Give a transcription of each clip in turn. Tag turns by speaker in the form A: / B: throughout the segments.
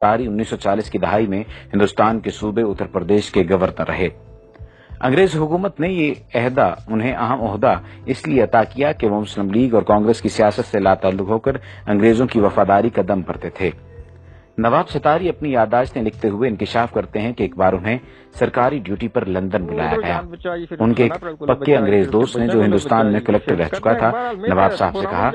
A: 1940 की दहाई में हिंदुस्तान के सूबे उत्तर प्रदेश के गवर्नर रहे। अंग्रेज हुकूमत ने ये उन्हें अहम ओहदा इसलिए अता किया कि वो मुस्लिम लीग और कांग्रेस की सियासत से लाताल्लुक होकर अंग्रेजों की वफादारी का दम भरते थे। नवाब सतारी अपनी याददाश्तें लिखते हुए इंकिशाफ करते हैं कि एक बार उन्हें सरकारी ड्यूटी पर लंदन बुलाया गया। उनके एक पक्के अंग्रेज दोस्त ने, जो हिंदुस्तान में कलेक्टर रह चुका था, नवाब साहब से कहा,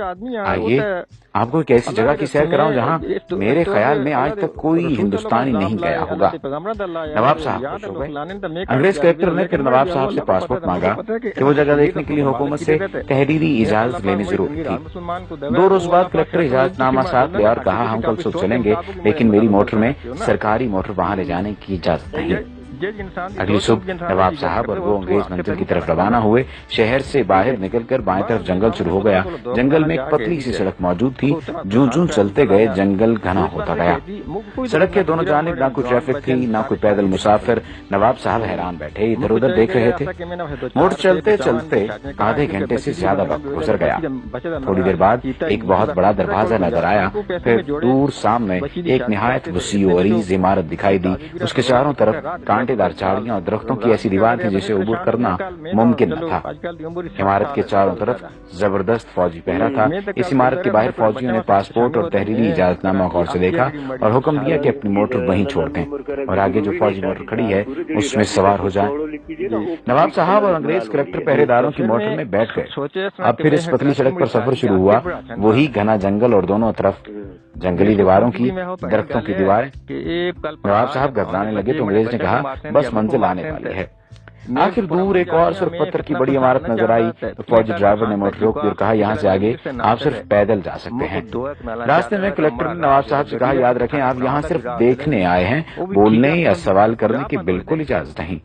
A: आइए आपको एक ऐसी जगह की सैर कराऊं जहां मेरे ख्याल में आज तक कोई हिंदुस्तानी नहीं गया होगा। नवाब साहब खुश हो गए। अंग्रेज कलेक्टर ने फिर नवाब साहब से पासपोर्ट मांगा कि वो जगह देखने के लिए हुकूमत से तहरीरी इजाजत लेनी जरूरी थी। 2 रोज बाद कलेक्टर इजाजतनामा साथ ले और कहा, हम कल सुबह चलेंगे, लेकिन मेरी मोटर में सरकारी मोटर वहां ले जाने की इजाजत नहीं। अगली सुबह नवाब साहब और वो अंग्रेज मंजिल की तरफ रवाना हुए। शहर से बाहर निकलकर बाएं तरफ जंगल शुरू हो गया। जंगल में एक पतली सी सड़क मौजूद थी। जूं चलते गए जंगल घना होता गया। सड़क के दोनों जानिब ना कोई ट्रैफिक थी, ना कोई पैदल मुसाफिर। नवाब साहब हैरान बैठे इधर उधर देख रहे थे। मोड़ चलते चलते आधे घंटे से ज्यादा वक्त गुजर गया। थोड़ी देर बाद एक बहुत बड़ा दरवाजा नजर आया। फिर दूर सामने एक निहायत वसी और अरीज इमारत दिखाई दी। उसके चारों तरफ कांटेदार झाड़ियां और दरख्तों की ऐसी दीवार थी जिसे अबूर करना मुमकिन न था। इमारत के चारों तरफ जबरदस्त फौजी पहरा था। इस इमारत के बाहर फौजियों ने पासपोर्ट और तहरीरी इजाजतनामा गौर से देखा और हुक्म दिया कि अपनी मोटर वहीं छोड़ दें और आगे जो फौजी मोटर खड़ी है उसमें सवार हो जाएं। नवाब साहब और अंग्रेज कलेक्टर पहरेदारों की मोटर में बैठ गए। अब फिर इस पतली सड़क पर सफर शुरू हुआ। वही घना जंगल और दोनों तरफ जंगली दीवारों की, दरख्तों की दीवारें। नवाब साहब घबराने लगे तो अंग्रेज ने कहा, बस मंजिल आने वाली है। आखिर दूर एक और सिर्फ पत्थर की बड़ी इमारत नजर आई तो फौजी ड्राइवर ने मोटर रोक दी और कहा, यहाँ से आगे आप सिर्फ पैदल जा सकते हैं। रास्ते में कलेक्टर ने नवाब साहब से कहा, याद रखें आप यहाँ सिर्फ देखने आए हैं, बोलने या सवाल करने की बिल्कुल इजाजत नहीं।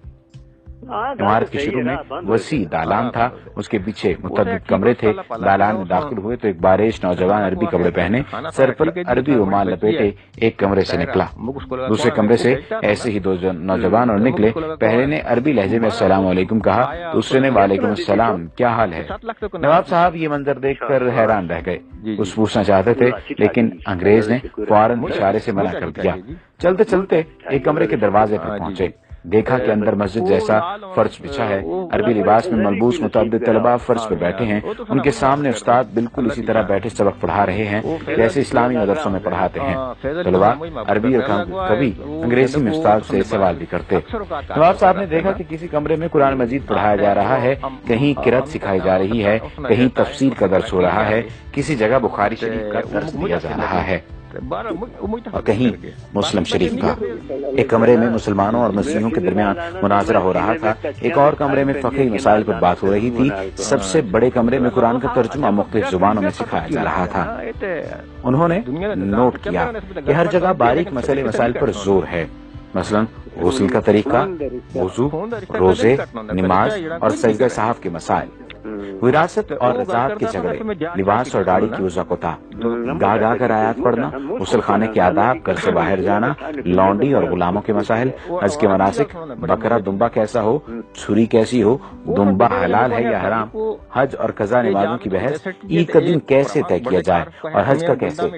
A: इमारत के शुरू में वसी दालान था। उसके पीछे मुतअद्दिद कमरे थे। दालान में दाखिल हुए तो एक बारिश नौजवान अरबी कपड़े पहने, सर पर अरबी रुमाल लपेटे एक कमरे से निकला। दूसरे कमरे से ऐसे ही 2 नौजवान और निकले। पहले ने अरबी लहजे में अस्सलाम वालेकुम कहा, दूसरे ने वालेकुम अस्सलाम, क्या हाल है। नवाब साहब ये मंजर देखकर हैरान रह गए। कुछ पूछना चाहते थे लेकिन अंग्रेज ने फौरन इशारे से मना कर दिया। चलते चलते एक कमरे के दरवाजे पर पहुंचे। देखा कि अंदर मस्जिद जैसा फर्श बिछा है। अरबी लिबास में मलबूस मुतअद्दिद तलबा फर्श पर बैठे हैं। उनके सामने उस्ताद बिल्कुल इसी तरह बैठे सबक पढ़ा रहे हैं जैसे इस्लामी मदरसों में पढ़ाते हैं। तलबा अरबी और कभी अंग्रेजी में उस्ताद से सवाल भी करते। नवाब साहब ने देखा कि किसी कमरे में कुरान मजीद पढ़ाया जा रहा है, कहीं किरात सिखाई जा रही है, कहीं तफसीर का दर्स हो रहा है, किसी जगह बुखारी शरीफ का दर्स दिया जा रहा है और कहीं मुस्लिम शरीफ का। एक कमरे में मुसलमानों और मसीहियों के दरमियान मुनाजरा हो रहा था। एक और कमरे में फ़क़ही मसाइल पर बात हो रही थी। सबसे बड़े कमरे में कुरान का तर्जुमा मुख्तलिफ जुबानों में सिखाया जा रहा था। उन्होंने नोट किया कि हर जगह बारीक मसले मसाइल पर जोर है, मसलन गुस्ल का तरीका, वुजू, रोजे, नमाज और सजदा साहब के मसाइल, विरासत और रज़ात के झगड़े, लिबास और दाढ़ी की उज़ाक़ता, गा कर आयात पढ़ना, गुस्ल खाने के आदाब, घर से बाहर जाना, लौंडी और गुलामों के मसाइल, हज के मनासिक, बकरा दुम्बा कैसा हो, छुरी कैसी हो, दुम्बा हलाल है या हराम, हज और कज़ा नमाजों की बहस, ईद का दिन कैसे तय किया जाए और हज का कैसे,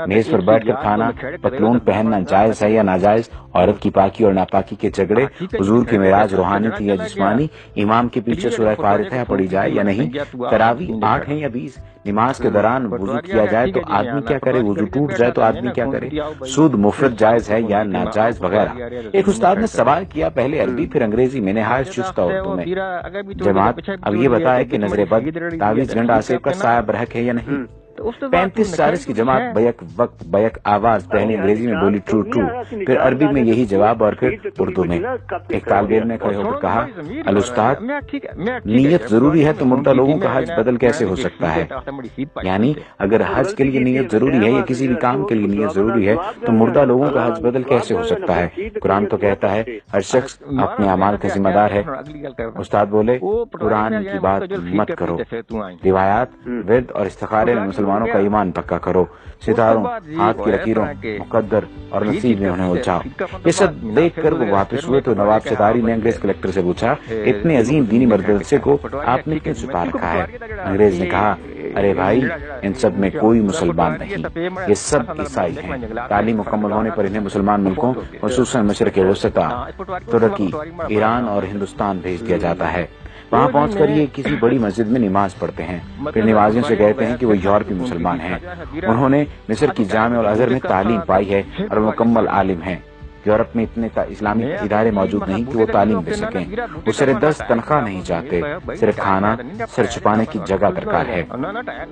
A: मेज पर बैठ कर खाना, पतलून पहनना जायज है या नाजायज, औरत की पाकी और नापाकी के झगड़े, हुजूर की मेराज रूहानी थी या जिस्मानी, इमाम के पीछे सूरह फातिहा पढ़ी जाए या नहीं, तरावी 8 है या 20, नमाज के दौरान वुजू किया जाए तो आदमी क्या करे, वुजू टूट जाए तो आदमी क्या करे, सूद मुफरत जायज है या नाजायज वगैरह। एक उस्ताद ने सवाल किया, पहले अरबी फिर अंग्रेजी में नहायत चुस्ता उर्दू में। जमात अब ये बताए कि नजरे बद, तावीज गंड आसिफ का साया बरहक है या नहीं। 35 सारिस की जमात बैक वक्त बैक आवाज पहले अंग्रेजी में बोली ट्रू ट्रू, फिर अरबी में यही जवाब और फिर उर्दू में। एक तालिब इल्म ने खड़े होकर कहा, अल उस्ताद, नीयत जरूरी है तो मुर्दा लोगों का हज बदल कैसे हो सकता है। यानी अगर हज के लिए नीयत जरूरी है या किसी भी काम के लिए नीयत जरूरी है तो मुर्दा लोगों का हज बदल कैसे हो सकता है। कुरान तो कहता है हर शख्स अपने अमाल का जिम्मेदार है। उस्ताद बोले, कुरान की बात मत करो। रिवायात, विरद और इस्तिखारे में मुसलमान मुसलमानों का ईमान पक्का करो, सितारों, हाथ की लकीरों, मुकद्दर और नसीब में उन्हें उलझाओ। ये सब देखकर वो वापस हुए तो नवाब सितारी ने अंग्रेज कलेक्टर से पूछा, इतने अजीम दीनी मदरसे को आपने क्यों छुपा रखा है? अंग्रेज ने कहा, अरे भाई, इन सब में कोई मुसलमान नहीं, ये सब ईसाई हैं। तालीम मुकम्मल होने पर इन्हें मुसलमान मुल्कों, खुसूसन मशरक़ वसता, तुर्की, ईरान और हिंदुस्तान भेज दिया जाता है। वहाँ पहुंचकर ये किसी बड़ी मस्जिद में नमाज पढ़ते हैं, फिर नमाजियों से कहते हैं कि वो यूरोपीय मुसलमान हैं। उन्होंने मिस्र की जामे और अजहर में तालीम पाई है और मुकम्मल आलिम हैं। यूरोप में इतने इस्लामिक इदारे मौजूद नहीं कि वो तालीम दे सकें। वो सिर्फ 10 तनख्वाह नहीं चाहते, सिर्फ खाना, सिर छुपाने की जगह दरकार है।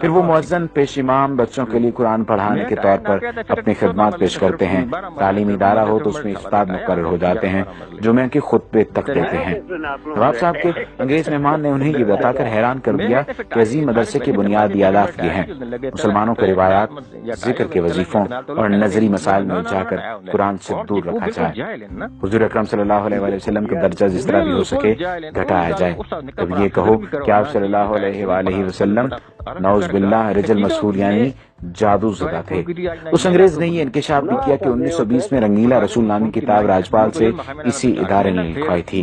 A: फिर वो मुअज्जिन, पेश इमाम बच्चों के लिए कुरान पढ़ाने के तौर पर अपनी खिदमत पेश करते हैं। तालीमी इदारा हो तो उसमें उस्ताद मुकर्रर हो जाते हैं, जुमे के खुतबे तक देते हैं। नवाब साहब के अंग्रेज मेहमान ने उन्हें ये बताकर हैरान कर दिया कि अजीम मदरसे की बुनियादी आदात ये हैं, मुसलमानों के रिवायात, जिक्र के वजीफों और नजरी मसाइल में उलझाकर कुरान से दूर रखा जाए। हुजूर अकरम सल्लल्लाहु अलैहि वसल्लम का दर्जा जिस तरह भी हो सके घटाया जाए। तब ये कहो कि आप सल्लल्लाहु अलैहि वसल्लम नौज बिल्लाह रिजल मशहूर यानी जादू ज़दा थे। उस अंग्रेज ने ये इंकशाफ भी किया कि 1920 में रंगीला रसूल नामी किताब राजपाल से इसी इदारे ने लिखवाई थी।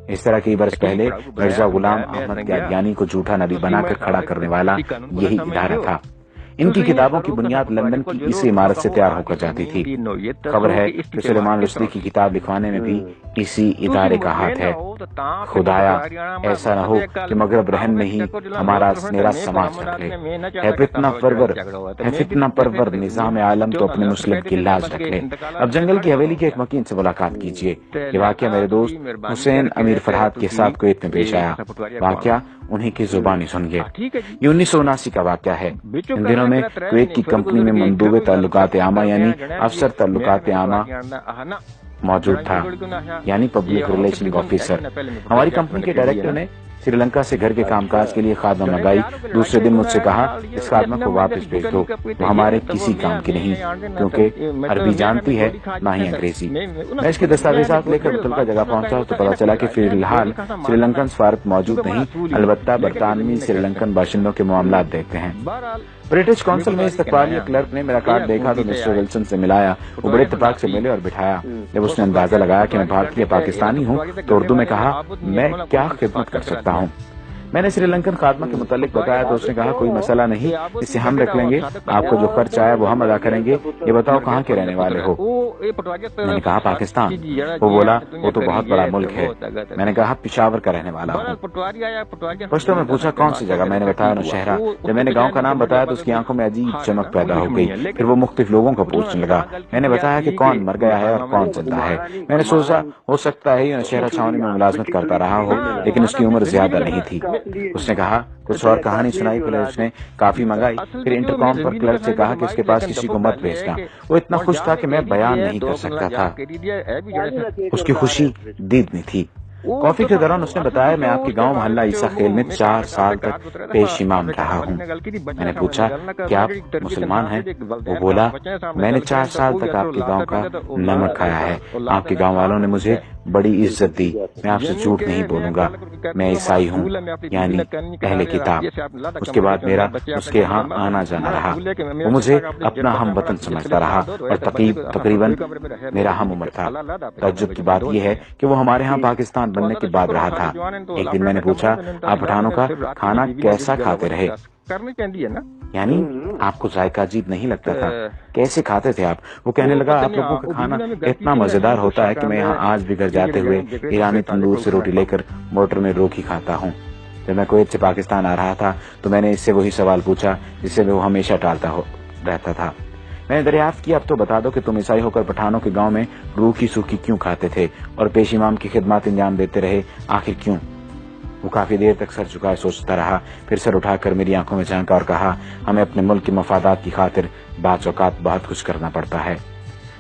A: इस तरह कई बरस पहले मिर्जा गुलाम अहमद कादियानी को झूठा नबी बनाकर खड़ा करने वाला यही इदारा था। इनकी किताबों की बुनियाद लंदन की इसी इमारत से तैयार होकर जाती थी। खबर है कि सुलेमान रुश्दी की किताब लिखवाने में भी इसी इदारे का हाथ है। खुदाया ऐसा न हो कि मगरब रहन में ही हमारा मेरा समाज रख ले। है फितना परवर निजाम आलम तो अपने मुस्लिम की लाज रख ले। अब जंगल की हवेली के एक मकीन से मुलाकात कीजिए। ये वाकया मेरे दोस्त हुसैन अमीर फरहाद के साथ कुवैत में पेश आया। वाकया उन्हीं की जुबानी सुनिए। ये 1979 का वाकया है। इन दिनों में कुवैत की कंपनी में मंदूबे ताल्लुकात आमा यानी अफसर ताल्लुकात आमा मौजूद था, यानी पब्लिक रिलेशन ऑफिसर। हमारी कंपनी के डायरेक्टर ने श्रीलंका से घर के कामकाज के लिए खादमा मंगाई। दूसरे दिन मुझसे कहा, इस खादमा को वापस भेज दो, वो हमारे किसी काम की नहीं, क्योंकि अरबी जानती है ना ही अंग्रेजी। मैं इसके दस्तावेजात लेकर मुतलका जगह पहुंचा तो पता चला कि फिलहाल श्रीलंकन सफारत मौजूद नहीं, अलबत्ता बरतानवी श्रीलंकन बाशिंदों के मामला देखते हैं। ब्रिटिश कौंसिल में इस्तकबालिया क्लर्क ने मेरा कार्ड देखा तो मिस्टर विल्सन से मिलाया। वो बड़े इत्तेफाक से मिले और बिठाया। जब उसने अंदाजा लगाया कि मैं भारतीय पाकिस्तानी हूँ तो उर्दू में कहा, मैं क्या खिदमत कर सकता हूँ। मैंने श्रीलंकन खादमा के मुतालिक बताया तो उसने कहा, कोई मसला नहीं, इसे हम रख लेंगे, आपको जो खर्च आया वो हम अदा करेंगे। ये बताओ कहाँ के रहने वाले हो? मैंने कहा पाकिस्तान। वो बोला, वो तो बहुत बड़ा मुल्क है। मैंने कहा पेशावर का रहने वाला हूँ। पश्तो में पूछा कौन सी जगह? मैंने बताया नौशहरा। जब मैंने गाँव का नाम बताया तो उसकी आंखों में अजीब चमक पैदा हो गई। फिर वो मुख्तलिफ लोगों को पूछने लगा। मैंने बताया कि कौन मर गया है और कौन जिंदा है। मैंने सोचा हो सकता है नौशहरा छावनी में मुलाजमत करता रहा हो, लेकिन उसकी उम्र ज्यादा नहीं थी। उसने कहा कुछ और कहानी सुनाई। फिर उसने काफी मंगाई। फिर इंटरकॉम पर क्लर्क से कहा कि इसके पास किसी को मत भेजना। वो इतना खुश था कि मैं बयान नहीं कर सकता था। उसकी खुशी दीदनी थी। कॉफी के दौरान उसने बताया, मैं आपके गांव मोहल्ला ईसा खेल में 4 साल तक पेश इमाम रहा हूँ। मैंने पूछा, क्या आप मुसलमान हैं? वो बोला, मैंने 4 साल तक आपके गांव का नमक खाया है। आपके गांव वालों ने मुझे बड़ी इज्जत दी। मैं आपसे झूठ नहीं बोलूंगा, मैं ईसाई हूँ, यानी अहले किताब। उसके बाद मेरा उसके यहाँ आना जाना रहा। वो मुझे अपना हम वतन समझता रहा और तकरीबन मेरा हम उम्र था। तज्जुब की बात यह है कि वो हमारे यहाँ पाकिस्तान बनने के बाद रहा था। एक दिन मैंने पूछा, आप पठानों का खाना कैसा खाते रहे? यानी आपको जायका अजीब नहीं लगता था? कैसे खाते थे आप? वो कहने लगा, आप लोगों का खाना इतना मजेदार होता है कि मैं यहाँ आज भी घर जाते हुए ईरानी तंदूर से रोटी लेकर मोटर में रोकी खाता हूँ। जब मैं कुवैत से पाकिस्तान आ रहा था तो मैंने इससे वही सवाल पूछा जिससे वो हमेशा टालता रहता था। मैंने दरियाफ्त किया, अब तो बता दो कि तुम ईसाई होकर पठानों के गांव में रूखी सूखी क्यों खाते थे और पेश इमाम की खिदमत अंजाम देते रहे, आखिर क्यों? वो काफी देर तक सर झुकाए सोचता रहा। फिर सर उठाकर मेरी आंखों में झांका और कहा, हमें अपने मुल्क के मफादात की खातिर बात औकात बहुत कुछ करना पड़ता है।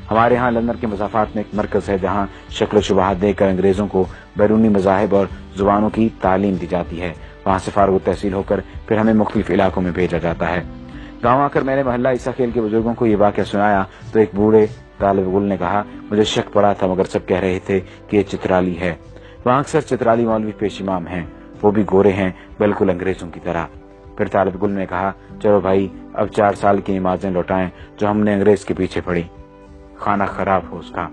A: हमारे यहाँ लंदन के मज़ाफ़ात में एक मरकज है जहाँ शक्ल शुबाहत देकर अंग्रेजों को बैरूनी मज़ाहिब और जुबानों की तालीम दी जाती है। वहाँ से फारुग तहसील होकर फिर हमें मुख्तलिफ इलाकों में भेजा जाता है। गाँव आकर मैंने मोहल्ला ईसा खेल के बुजुर्गों को ये वाक़या सुनाया तो एक बूढ़े तालिब गुल ने कहा, मुझे शक पड़ा था मगर सब कह रहे थे कि ये चित्राली है। वहाँ अक्सर चित्राली मौलवी पेश इमाम हैं, वो भी गोरे हैं, बिल्कुल अंग्रेजों की तरह। پھر طالب گل نے کہا، چلو بھائی اب 4 سال کی نمازیں لوٹائیں جو ہم نے انگریز کے پیچھے پڑھی۔ کھانا خراب ہو اس کا۔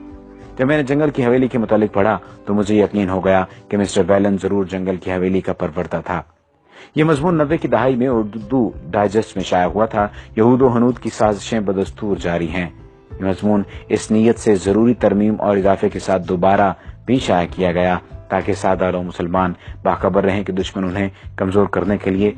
A: جب میں نے جنگل کی حویلی کے متعلق پڑھا تو مجھے یقین ہو گیا کہ مسٹر بیلن ضرور جنگل کی حویلی کا پروردہ تھا۔ یہ مضمون 90 کی دہائی میں اردو ڈائجسٹ میں شائع ہوا تھا۔ یہود و ہنود کی سازشیں بدستور جاری ہیں۔ یہ مضمون اس نیت سے ضروری ترمیم اور اضافے کے ساتھ دوبارہ بھی شائع کیا گیا تاکہ سادہ لو مسلمان باخبر رہیں کہ دشمن انہیں کمزور کرنے کے لیے